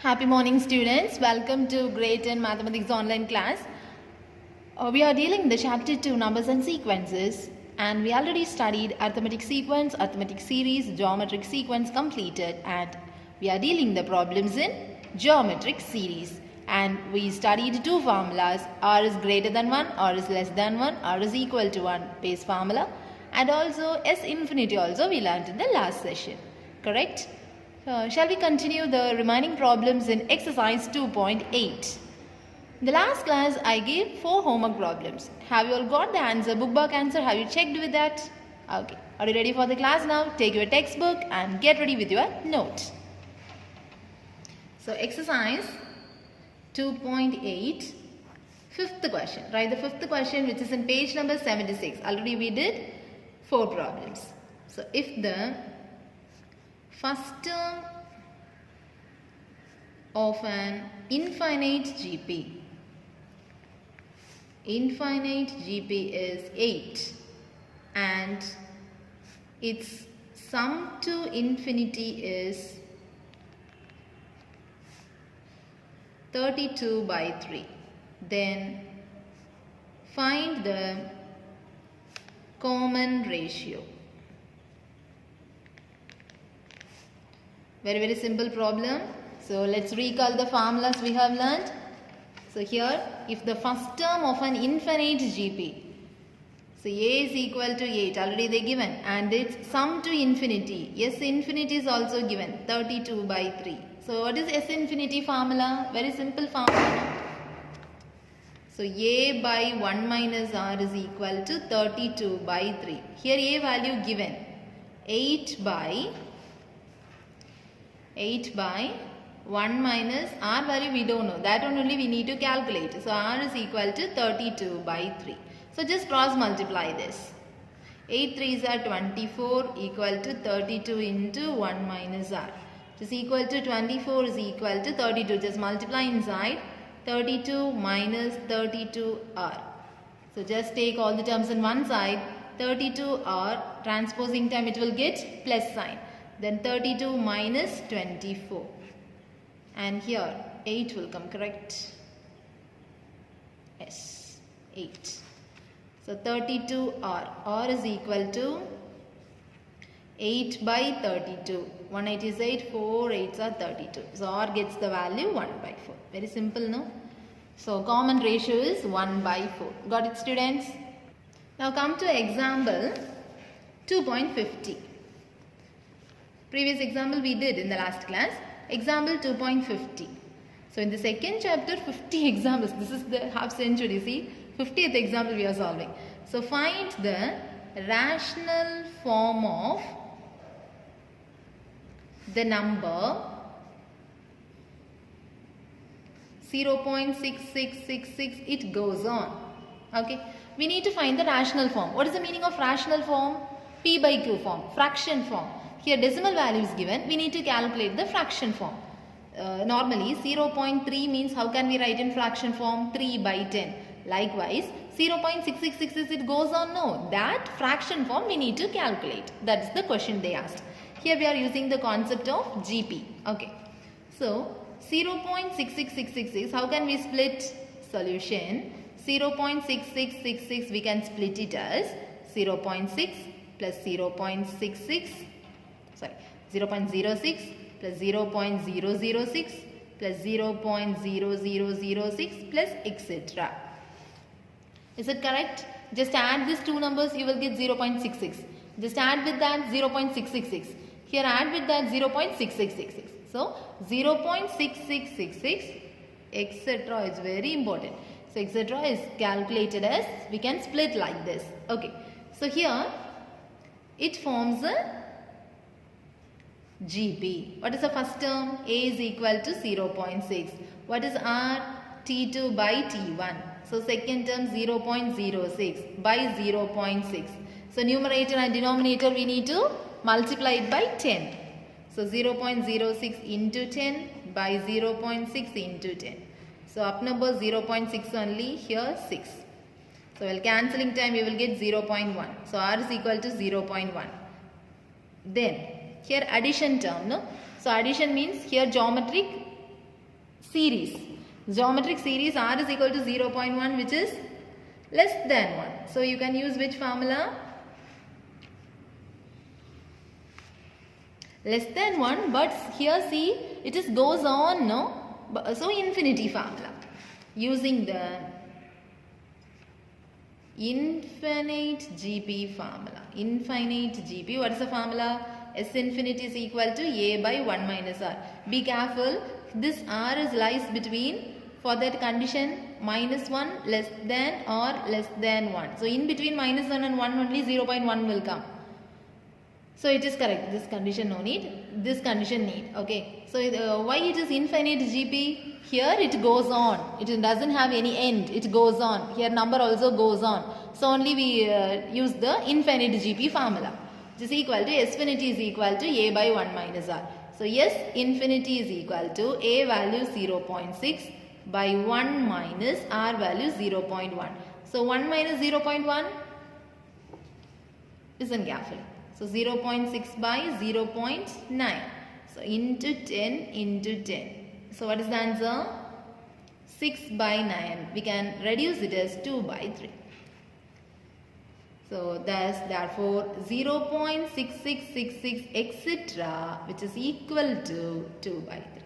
Happy morning students, welcome to grade 10 mathematics online class. We are dealing the chapter 2 numbers and sequences, and we already studied arithmetic sequence, arithmetic series, geometric sequence completed, and we are dealing the problems in geometric series. And we studied two formulas: r is greater than 1, r is less than 1, r is equal to 1 base formula, and also s infinity also we learned in the last session. Correct? Shall we continue the remaining problems in exercise 2.8? In the last class, I gave 4 homework problems. Have you all got the answer, book answer? Have you checked with that? Okay. Are you ready for the class now? Take your textbook and get ready with your note. So, exercise 2.8, fifth question. Write the fifth question, which is in page number 76. Already we did 4 problems. So, if the first term of an infinite GP is 8 and its sum to infinity is 32 by 3, then find the common ratio. Very simple problem. So let's recall the formulas we have learned. So here, if the first term of an infinite GP, so a is equal to 8, already they given, and its sum to infinity, s infinity is also given, 32 by 3. So what is s infinity formula? Very simple formula. So a by 1 minus r is equal to 32 by 3. Here a value given, 8 by 1 minus r value we don't know. That one only we need to calculate. So r is equal to 32 by 3. So just cross multiply this. 8 3s are 24 equal to 32 into 1 minus r. Which is equal to 24 is equal to 32. Just multiply inside. 32 minus 32r. So just take all the terms on one side. 32r transposing time it will get plus sign. Then 32 minus 24. And here 8 will come, correct? Yes, 8. So 32r. R is equal to 8 by 32. 188, 4 8s are 32. So r gets the value 1 by 4. Very simple, no? So common ratio is 1 by 4. Got it, students? Now come to example 2.50. Previous example we did in the last class. Example 2.50. So in the second chapter, 50 examples. This is the half century. See, 50th example we are solving. So find the rational form of the number 0.6666. It goes on. Okay. We need to find the rational form. What is the meaning of rational form? P by Q form, fraction form. Here decimal value is given. We need to calculate the fraction form. Normally 0.3 means how can we write in fraction form? 3 by 10. Likewise 0.6666 it goes on. No, that fraction form we need to calculate. That is the question they asked. Here we are using the concept of GP. Okay. So 0.66666, how can we split? Solution. 0.6666 we can split it as 0.6 plus 0.66. 0.06 plus 0.006 plus 0.0006 plus etc. Is it correct? Just add these two numbers, you will get 0.66. Just add with that 0.666. Here add with that 0.6666. So 0.6666 etc. is very important. So etc. is calculated as, we can split like this. Okay. So here it forms a GP. What is the first term? A is equal to 0.6. What is R? T2 by T1. So second term 0.06 by 0.6. So numerator and denominator we need to multiply it by 10. So 0.06 into 10 by 0.6 into 10. So up number 0.6 only, here 6. So while cancelling time we will get 0.1. So R is equal to 0.1. Then here addition term, no? So addition means here geometric series. Geometric series R is equal to 0.1, which is less than 1. So you can use which formula? Less than 1, but here see, it is goes on, no? So infinity formula. Using the infinite GP formula. Infinite GP, what is the formula? S infinity is equal to A by 1 minus R. Be careful, this R is lies between, for that condition, minus 1 less than or less than 1. So in between minus 1 and 1 only 0.1 will come. So it is correct. This condition no need. This condition need. Okay. So why it is infinite GP? Here it goes on. It doesn't have any end. It goes on. Here number also goes on. So only we use the infinite GP formula. Which is equal to S infinity is equal to A by 1 minus R. So S infinity is equal to A value 0.6 by 1 minus R value 0.1. So 1 minus 0.1. Listen carefully. So 0.6 by 0.9. So into 10 into 10. So what is the answer? 6 by 9. We can reduce it as 2 by 3. So thus therefore 0.6666 etc. which is equal to 2 by 3.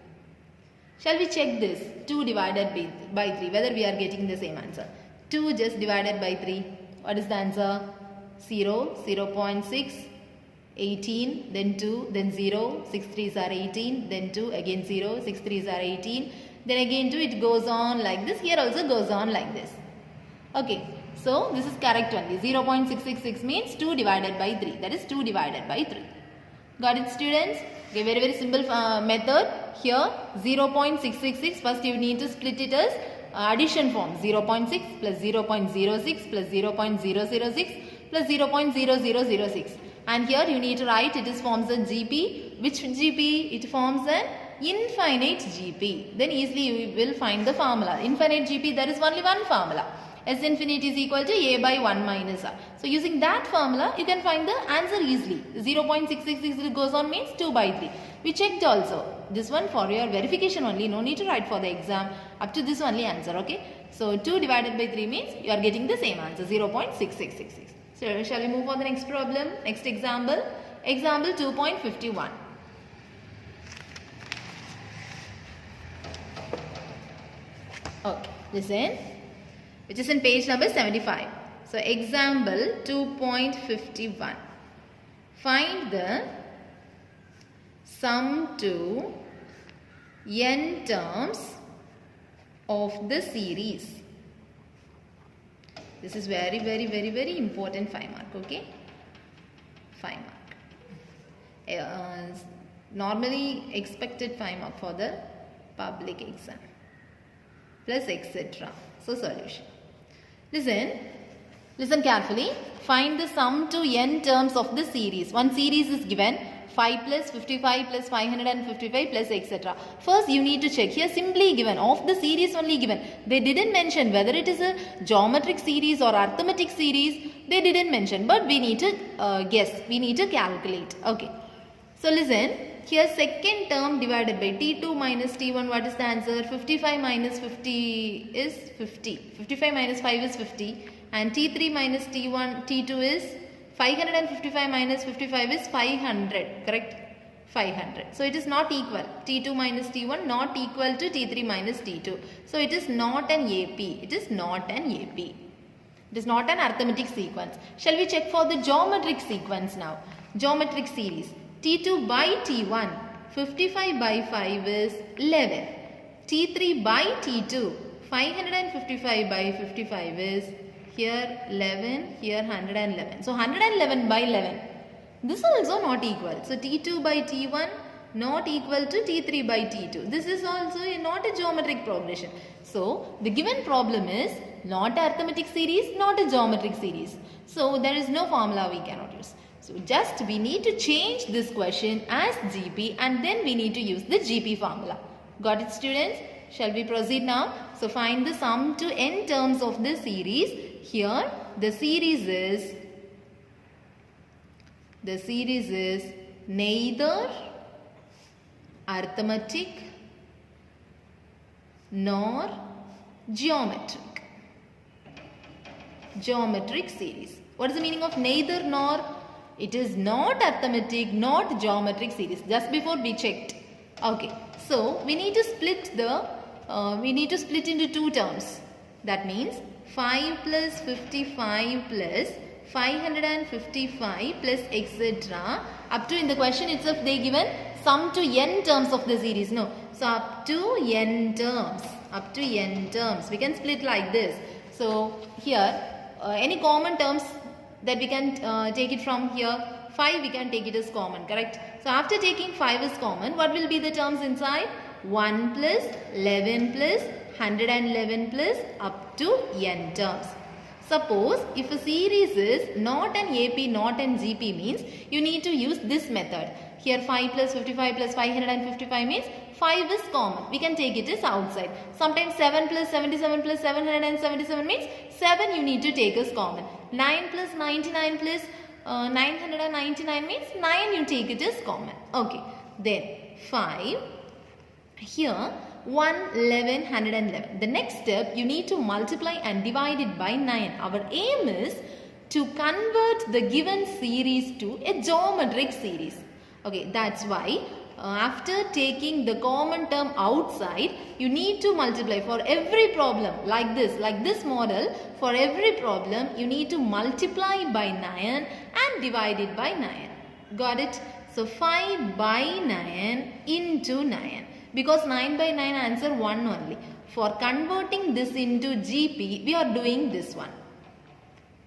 Shall we check this? 2 divided by 3. Whether we are getting the same answer. 2 just divided by 3. What is the answer? 0, 0.6. 18, then 2, then 0, 6 3s are 18, then 2, again 0, 6 3s are 18, then again 2, it goes on like this, here also goes on like this. Okay, so this is correct only. 0.666 means 2 divided by 3, that is 2 divided by 3. Got it, students? Okay, very very simple method. Here 0.666, first you need to split it as addition form. 0.6 plus 0.06 plus 0.006 plus 0.0006. And here you need to write it is forms a GP. Which GP? It forms an infinite GP. Then easily you will find the formula. Infinite GP, there is only one formula. S infinity is equal to A by 1 minus R. So using that formula, you can find the answer easily. 0.666 goes on means 2 by 3. We checked also. This one for your verification only. No need to write for the exam. Up to this only answer. Okay. So 2 divided by 3 means you are getting the same answer. 0.6666. So shall we move on to the next problem? Next example. Example 2.51. Okay. Listen. Which is in page number 75. So example 2.51. Find the sum to n terms of the series. This is very important 5 mark. Okay. 5 mark. Normally expected 5 mark for the public exam. Plus etc. So solution. Listen carefully. Find the sum to n terms of the series. One series is given 5 plus 55 plus 555 plus etc. First you need to check. Here simply given. Of the series only given. They didn't mention whether it is a geometric series or arithmetic series. They didn't mention. But we need to guess. We need to calculate. Okay. So listen. Here second term divided by T2 minus T1. What is the answer? 55 minus 50 is 50. 55 minus 5 is 50. And T3 minus T2 is 555 minus 55 is 500. Correct? 500. So it is not equal. T2 minus T1 not equal to T3 minus T2. So it is not an AP. It is not an AP. It is not an arithmetic sequence. Shall we check for the geometric sequence now? Geometric series. T2 by T1, 55 by 5 is 11. T3 by T2, 555 by 55 is here 11, here 111. So 111 by 11. This is also not equal. So T2 by T1 not equal to T3 by T2. This is also not a geometric progression. So the given problem is not a arithmetic series, not a geometric series. So there is no formula we cannot use. So just we need to change this question as GP and then we need to use the GP formula. Got it, students? Shall we proceed now? So find the sum to n terms of the series. Here the series is neither arithmetic nor geometric. Geometric series. What is the meaning of neither nor? It is not arithmetic, not geometric series. Just before we checked. Okay. So we need to split into two terms. That means 5 plus 55 plus 555 plus etc. Up to, in the question itself they given sum to n terms of the series. No. So up to n terms. Up to n terms. We can split like this. So here any common terms that we can take it from here. 5 we can take it as common. Correct. So after taking 5 as common, what will be the terms inside? 1 plus 11 plus 111 plus up to n terms. Suppose if a series is not an AP, not an GP means you need to use this method. Here 5 plus 55 plus 555 means 5 is common. We can take it as outside. Sometimes 7 plus 77 plus 777 means 7 you need to take as common. 9 plus 99 plus 999 means 9 you take it as common. Okay. Then 5. Here 1, 11, 111. The next step, you need to multiply and divide it by 9. Our aim is to convert the given series to a geometric series. Okay, that's why after taking the common term outside, you need to multiply for every problem like this model. For every problem, you need to multiply by 9 and divide it by 9. Got it? So 5 by 9 into 9. Because 9 by 9 answer 1 only. For converting this into GP, we are doing this one.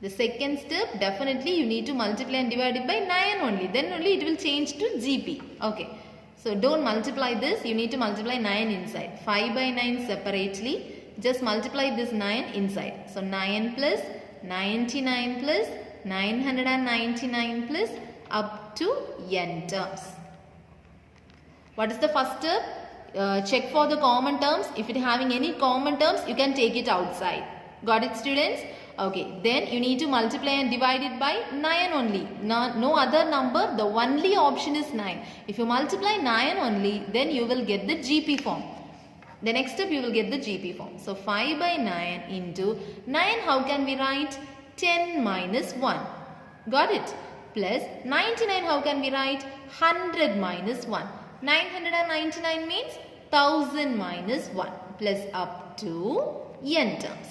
The second step, definitely you need to multiply and divide it by 9 only. Then only it will change to GP. Okay. So don't multiply this. You need to multiply 9 inside. 5 by 9 separately. Just multiply this 9 inside. So 9 plus 99 plus 999 plus up to n terms. What is the first step? Check for the common terms. If it having any common terms, you can take it outside. Got it, students? Okay. Then you need to multiply and divide it by 9 only. No other number. The only option is 9. If you multiply 9 only, then you will get the GP form. The next step you will get the GP form. So 5 by 9 into 9. How can we write? 10 minus 1. Got it? Plus 99. How can we write? 100 minus 1. 999 means 1000 minus 1 plus up to n terms.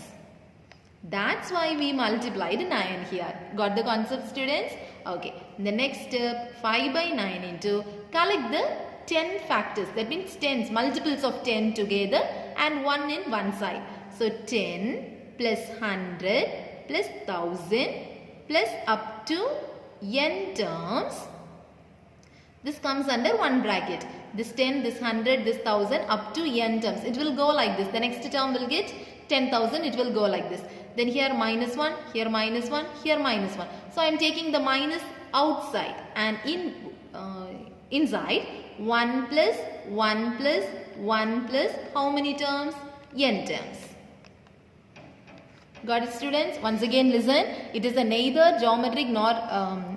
That's why we multiplied 9 here. Got the concept, students? Okay. The next step, 5 by 9 into, collect the 10 factors. That means tens, multiples of 10 together and 1 in one side. So 10 plus 100 plus 1000 plus up to n terms. This comes under one bracket. This 10, this 100, this 1000 up to n terms. It will go like this. The next term will get 10,000. It will go like this. Then here minus 1, here minus 1, here minus 1. So I am taking the minus outside and inside 1 plus 1 plus 1 plus how many terms? N terms. Got it, students? Once again listen. It is a neither geometric nor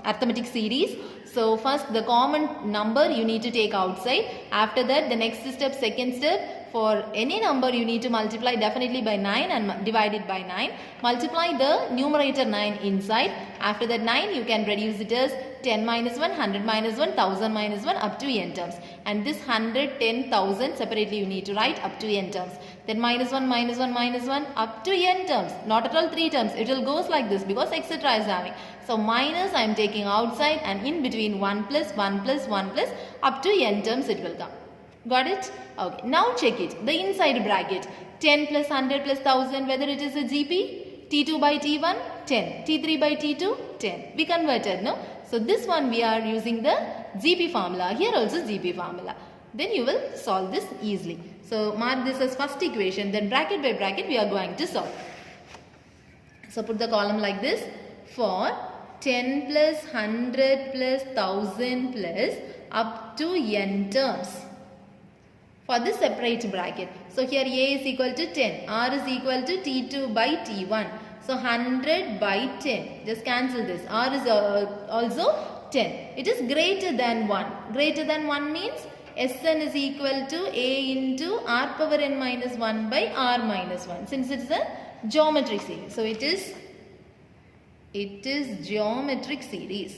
arithmetic series. So first the common number you need to take outside. After that the next step, second step, for any number you need to multiply definitely by 9 and divide it by 9. Multiply the numerator 9 inside. After that 9 you can reduce it as 10 minus 1, 100 minus 1, 1000 minus 1 up to n terms. And this 100, 10,000 separately you need to write up to n terms. Then minus 1, minus 1, minus 1 up to n terms. Not at all 3 terms. It will goes like this because etc. is having. So minus I am taking outside and in between 1 plus 1 plus 1 plus up to n terms it will come. Got it? Okay. Now check it. The inside bracket 10 plus 100 plus 1000 whether it is a GP. T2 by T1 10. T3 by T2 10. We converted, no? So this one we are using the GP formula. Here also GP formula. Then you will solve this easily. So mark this as first equation. Then bracket by bracket we are going to solve. So put the column like this. For 10 plus 100 plus 1000 plus up to n terms. For this separate bracket. So here A is equal to 10. R is equal to T2 by T1. So 100 by 10. Just cancel this. R is also 10. It is greater than 1. Greater than 1 means Sn is equal to A into R power n minus 1 by R minus 1, since it is a geometric series. So it is geometric series.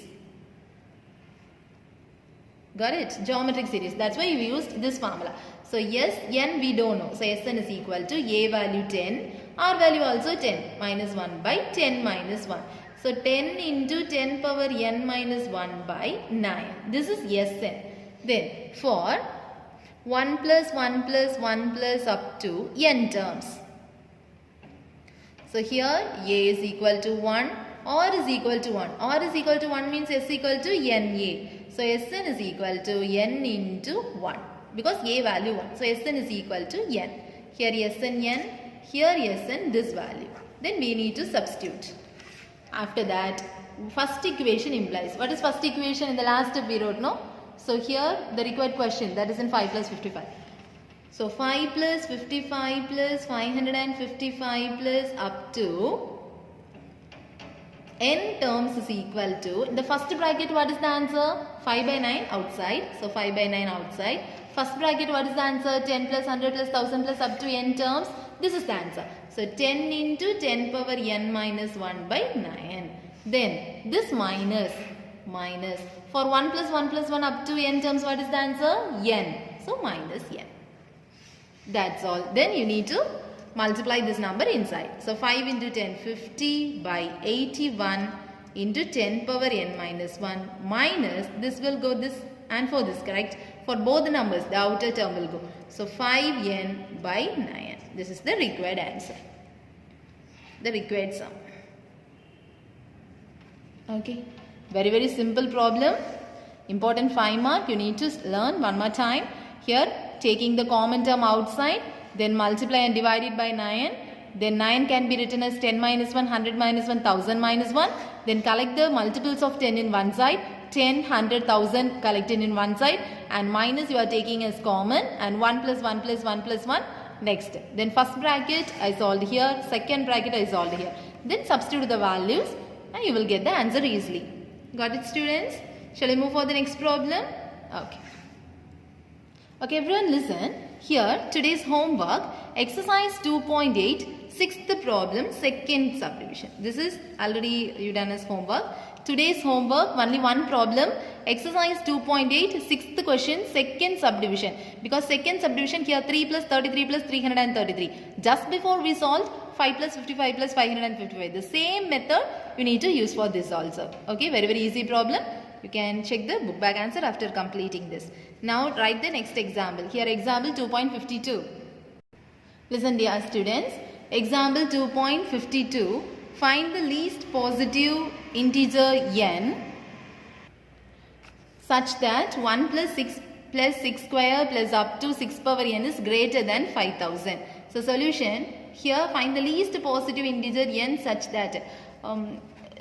Got it? Geometric series. That's why we used this formula. So Sn we don't know. So Sn is equal to A value 10, R value also 10, minus 1 by 10 minus 1. So 10 into 10 power n minus 1 by 9. This is Sn. Then for 1 plus 1 plus 1 plus up to n terms. So here A is equal to 1, R is equal to 1. R is equal to 1 means S equal to Na. So Sn is equal to n into 1, because A value 1. So Sn is equal to n. Here Sn n, here Sn this value. Then we need to substitute. After that, first equation implies. What is first equation? In the last step we wrote, no? So here the required question, that is in 5 plus 55. So 5 plus 55 plus 555 plus up to n terms is equal to, in the first bracket what is the answer? 5 by 9 outside. So 5 by 9 outside. First bracket what is the answer? 10 plus 100 plus 1000 plus up to n terms. This is the answer. So 10 into 10 power n minus 1 by 9. Then this minus. For 1 plus 1 plus 1 up to n terms, what is the answer? N. So minus n. That's all. Then you need to multiply this number inside. So 5 into 10, 50 by 81 into 10 power n minus 1 minus, this will go this and for this, correct? For both the numbers, the outer term will go. So 5n by 9. This is the required answer. The required sum. Okay. Very, very simple problem. Important 5 mark. You need to learn one more time. Here, taking the common term outside, then multiply and divide it by 9. Then 9 can be written as 10 minus 1, 100 minus 1, 1000 minus 1. Then collect the multiples of 10 in one side. 10, 100, 1000 collected in one side. And minus you are taking as common. And 1 plus 1 plus 1 plus 1 next. Then first bracket I solved here. Second bracket I solved here. Then substitute the values and you will get the answer easily. Got it, students? Shall I move for the next problem? Okay. Okay, everyone listen. Here, today's homework, exercise 2.8, sixth problem, second subdivision. This is already you done as homework. Today's homework, only one problem, exercise 2.8, sixth question, second subdivision. Because second subdivision here 3 plus 33 plus 333. Just before we solved 5 plus 55 plus 555. The same method you need to use for this also. Okay, very, very easy problem. You can check the book bag answer after completing this. Now write the next example. Here example 2.52. Listen dear students. Example 2.52. Find the least positive integer n such that 1 plus 6 plus 6 square plus up to 6 power n is greater than 5000. So solution, here find the least positive integer n such that,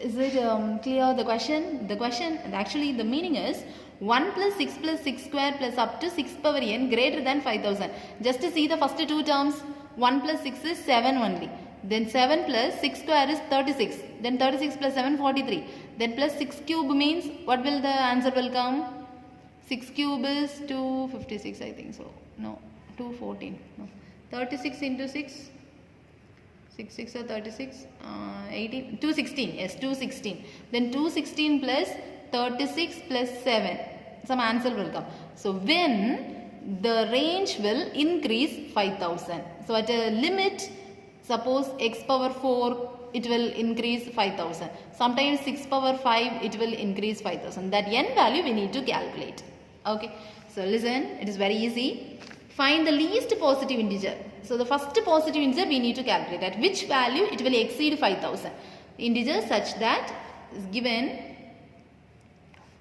is it clear the question? The question, actually the meaning is 1 plus 6 square plus up to 6 power n greater than 5000. Just to see the first two terms, 1 plus 6 is 7 only. Then 7 plus 6 square is 36. Then 36 plus 7, 43. Then plus 6 cube means what will the answer will come? 6 cube is 256 I think so. No, 214. No. 36 into 6. 6 6 are 36. 18. 216. Yes, 216. Then 216 plus 36 plus 7. Some answer will come. So when the range will increase 5000. So at a limit, suppose x power 4, it will increase 5000. Sometimes 6 power 5, it will increase 5000. That n value we need to calculate. Okay. So listen, it is very easy. Find the least positive integer. So the first positive integer we need to calculate. At which value it will exceed 5000. Integer such that is given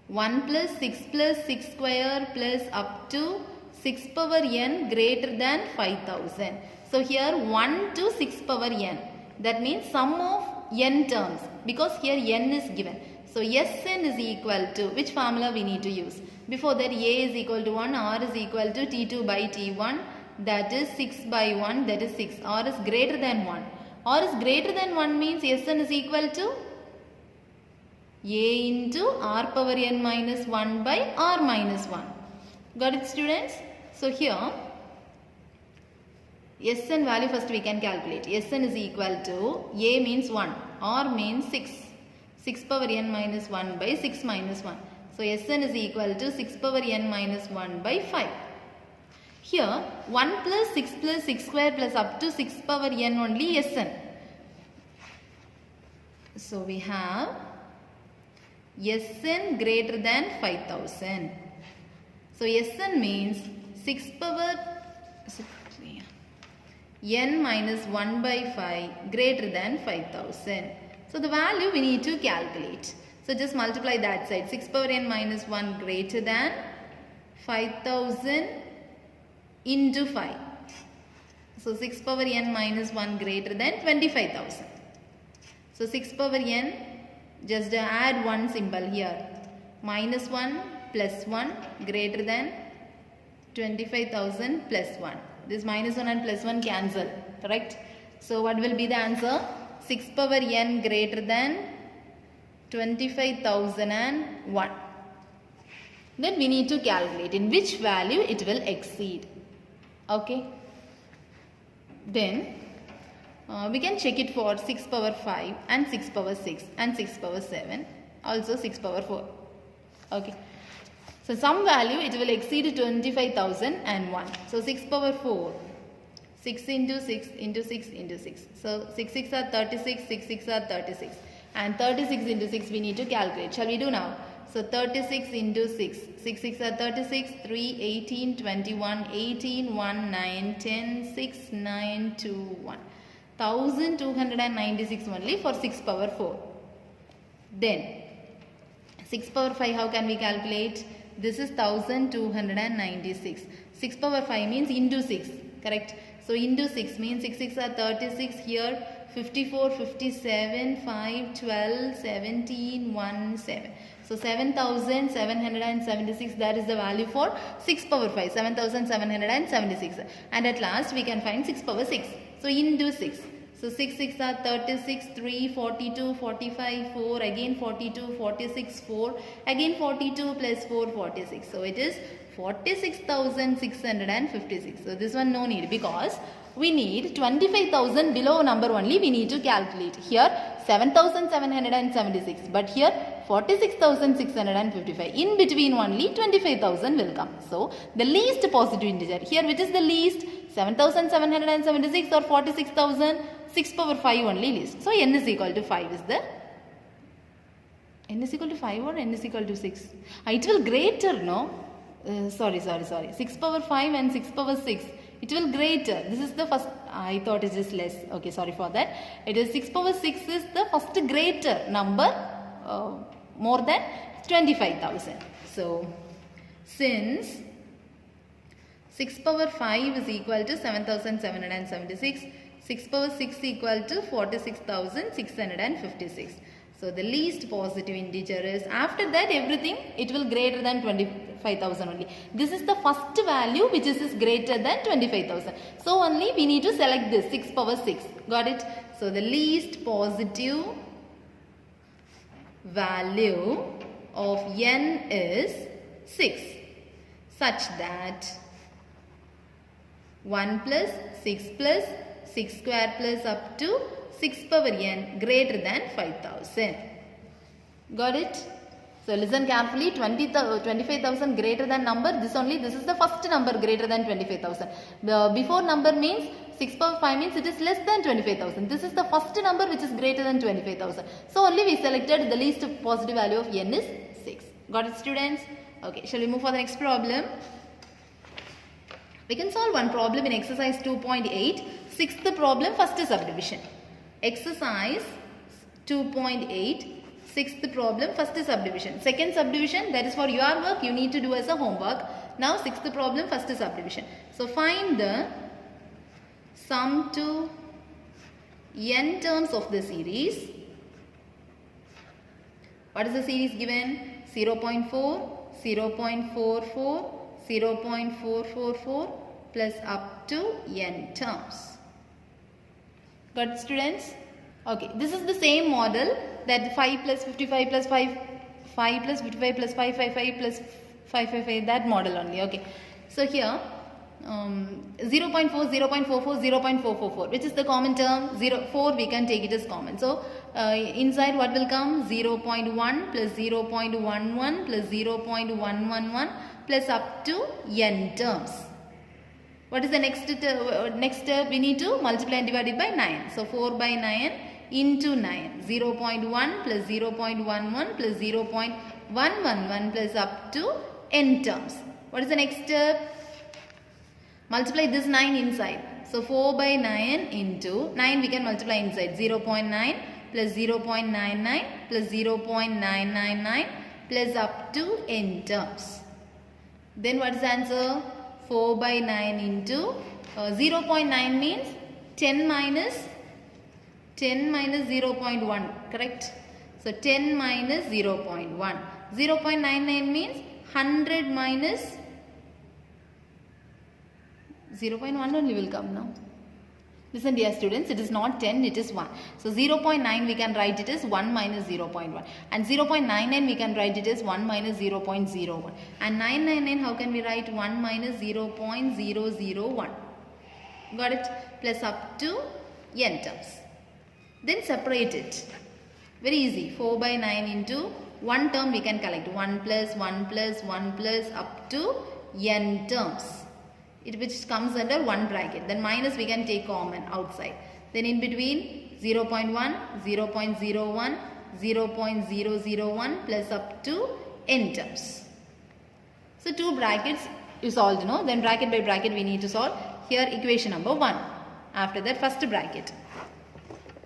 1 plus 6 square plus up to 6 power n greater than 5000. So here 1 to 6 power n. That means sum of n terms, because here n is given. So Sn is equal to, which formula we need to use? Before that A is equal to 1, R is equal to T2 by T1, that is 6 by 1, that is 6. R is greater than 1. R is greater than 1 means Sn is equal to A into R power n minus 1 by R minus 1. Got it, students? So here Sn value first we can calculate. Sn is equal to A means 1, R means 6. 6 power n minus 1 by 6 minus 1. So Sn is equal to 6 power n minus 1 by 5. Here 1 plus 6 square plus up to 6 power n only Sn. So we have Sn greater than 5000. So Sn means 6 power n minus 1 by 5 greater than 5000. So the value we need to calculate. So just multiply that side. 6 power n minus 1 greater than 5000 into 5. So 6 power n minus 1 greater than 25,000. So 6 power n, just add one symbol here. Minus 1 plus 1 greater than 25,000 plus 1. This minus 1 and plus 1 cancel. Correct? So what will be the answer? 6 power n greater than 25,001. Then we need to calculate in which value it will exceed. Okay. Then we can check it for 6 power 5 and 6 power 6 and 6 power 7. Also 6 power 4. Okay. So some value it will exceed 25,001. So 6 power 4. 6 into 6 into 6 into 6. So 6 6 are 36, 6 6 are 36. And 36 into 6 we need to calculate. Shall we do now? So 36 into 6. 6 6 are 36, 3, 18, 21, 18, 1, 9, 10, 6, 9, 2, 1. 1296 only for 6 power 4. Then 6 power 5 how can we calculate? This is 1296. 6 power 5 means into 6. Correct? So into 6 means 6 6 are 36 here. 54, 57, 5, 12, 17, 1, 7. So 7,776, that is the value for 6 power 5. 7,776. And at last we can find 6 power 6. So into 6. So 6 6 are 36, 3, 42, 45, 4, again 42, 46, 4, again 42 plus 4, 46. So it is 46,656. So this one no need, because we need 25,000 below number only we need to calculate. Here 7,776, but here 46,655. In between only 25,000 will come. So the least positive integer. Here which is the least? 7,776 or 46,000? 6 power 5 only least. So n is equal to 5 is the... n is equal to 5 or n is equal to 6? It will greater, no? Sorry. 6 power 5 and 6 power 6. It will greater. This is the first. I thought it is less. Okay, sorry for that. It is 6 power 6 is the first greater number, more than 25,000. So, since 6 power 5 is equal to 7,776, 6 power 6 equal to 46,656. So, the least positive integer is, after that everything it will greater than 25,000 only. This is the first value which is greater than 25,000. So, only we need to select this 6 power 6. Got it? So, the least positive value of n is 6, such that 1 plus 6 plus 6 square plus up to 6 power n greater than 5,000. Got it? So listen carefully. 25,000 greater than number. This is the first number greater than 25,000. The before number means 6 power 5 means it is less than 25,000. This is the first number which is greater than 25,000. So only we selected the least positive value of n is 6. Got it, students? Okay, shall we move for the next problem? We can solve one problem in exercise 2.8. Sixth problem, first subdivision. Exercise 2.8, sixth problem, first subdivision. Second subdivision, that is for your work, you need to do as a homework. Now sixth problem, first subdivision. So find the sum to n terms of the series. What is the series given? 0.4, 0.44, 0.444 plus up to n terms. Got it, students? Okay, this is the same model that 5 plus 55 plus 5 plus 55 plus 555 plus 555, that model only. Okay. So here 0.4, 0.44, 0.444, which is the common term. 4 we can take it as common. So inside what will come? 0.1 plus 0.11 plus 0.111 plus up to n terms. What is the next step? We need to multiply and divide it by 9. So 4 by 9 into 9. 0.1 plus 0.11 plus 0.111 plus up to n terms. What is the next step? Multiply this 9 inside. So 4 by 9 into 9 we can multiply inside. 0.9 plus 0.99 plus 0.999 plus up to n terms. Then what is the answer? 4 by 9 into 0.9 means 10 minus 0.1, correct? So 10 minus 0.1. 0.99 means 100 minus 0.1 only will come now. Listen dear students, it is not 10, it is 1. So 0.9 we can write it as 1 minus 0.1. And 0.99 we can write it as 1 minus 0.01. And 999 how can we write? 1 minus 0.001. Got it? Plus up to n terms. Then separate it. Very easy. 4 by 9 into 1 term we can collect. 1 plus 1 plus 1 plus up to n terms. Which comes under one bracket. Then minus we can take common outside. Then in between 0.1, 0.01, 0.001 plus up to n terms. So 2 brackets you solved, no? Then bracket by bracket we need to solve. Here equation number 1. After that first bracket.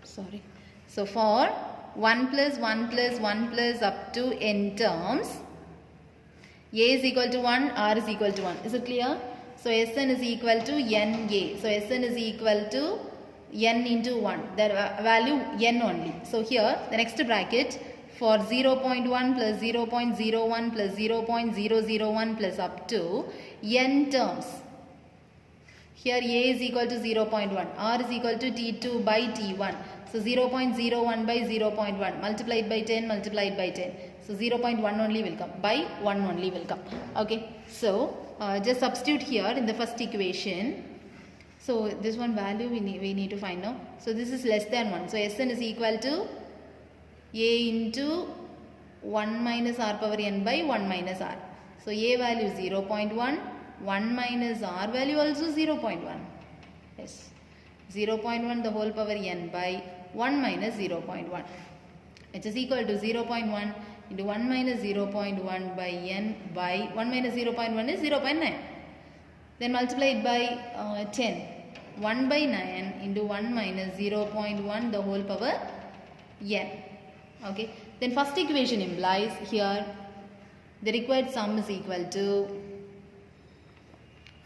Sorry. So for 1 plus 1 plus 1 plus up to n terms, a is equal to 1, r is equal to 1. Is it clear? So Sn is equal to Na. So Sn is equal to n into 1. The value n only. So here the next bracket for 0.1 plus 0.01 plus 0.001 plus up to n terms. Here A is equal to 0.1. R is equal to T2 by T1. So 0.01 by 0.1 multiplied by 10 multiplied by 10. So 0.1 only will come. By 1 only will come. Okay. So just substitute here in the first equation. So this one value we need to find now. So this is less than 1. So Sn is equal to A into 1 minus r power n by 1 minus r. So A value 0.1. 1 minus r value also 0.1. Yes. 0.1 the whole power n by 1 minus 0.1. Which is equal to 0.1 into 1 minus 0.1 by n by 1 minus 0.1 is 0.9. Then multiply it by 10. 1 by 9 into 1 minus 0.1 the whole power n. Okay. Then first equation implies here the required sum is equal to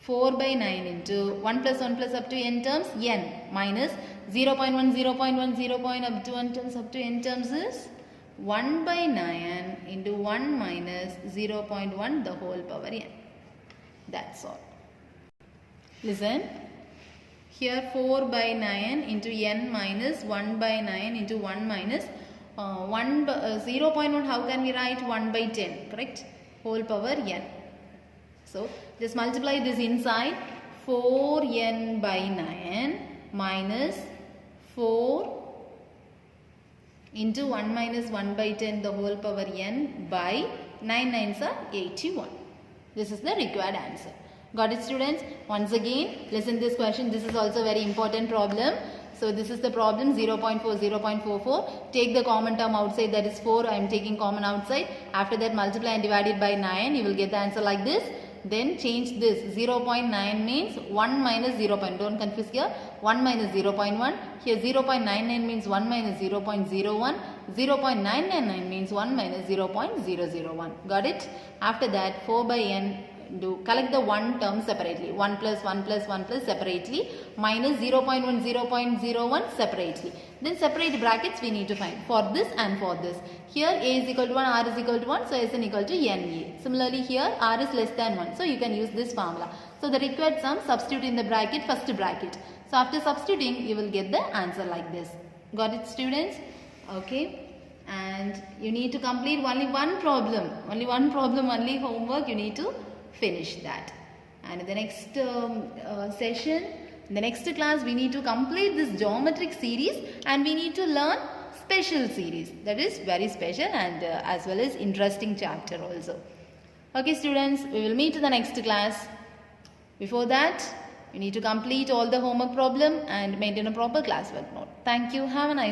4 by 9 into 1 plus 1 plus up to n terms n minus 0.1, 0.1, 0. Up to 1 terms up to n terms is 1 by 9 into 1 minus 0.1 the whole power n. That's all. Listen. Here 4 by 9 into n minus 1 by 9 into 1 minus 0.1 how can we write? 1 by 10, correct? Whole power n. So just multiply this inside. 4n by 9 minus 4 into 1 minus 1 by 10 the whole power n by 9 9s are 81. This is the required answer. Got it, students? Once again, listen this question. This is also very important problem. So this is the problem 0.4, 0.44. Take the common term outside, that is 4. I am taking common outside. After that multiply and divide it by 9. You will get the answer like this. Then change this. 0.9 means 1 minus 0. Don't confuse here. 1 minus 0.1. Here 0.99 means 1 minus 0.01. 0.999 means 1 minus 0.001. Got it? After that 4 by n. Collect the 1 term separately. 1 plus 1 plus 1 plus separately. Minus 0.1, 0.01 separately. Then separate brackets we need to find for this and for this. Here A is equal to 1, R is equal to 1. So Sn equal to Na. Similarly here R is less than 1. So you can use this formula. So the required sum substitute in the bracket, first bracket. So after substituting you will get the answer like this. Got it, students? Okay. and you need to complete only one problem, only homework. You need to finish that. And in the next session, in the next class, we need to complete this geometric series and we need to learn special series. That is very special and as well as interesting chapter also. Okay students, we will meet in the next class. Before that, you need to complete all the homework problem and maintain a proper classwork note. Thank you. Have a nice day.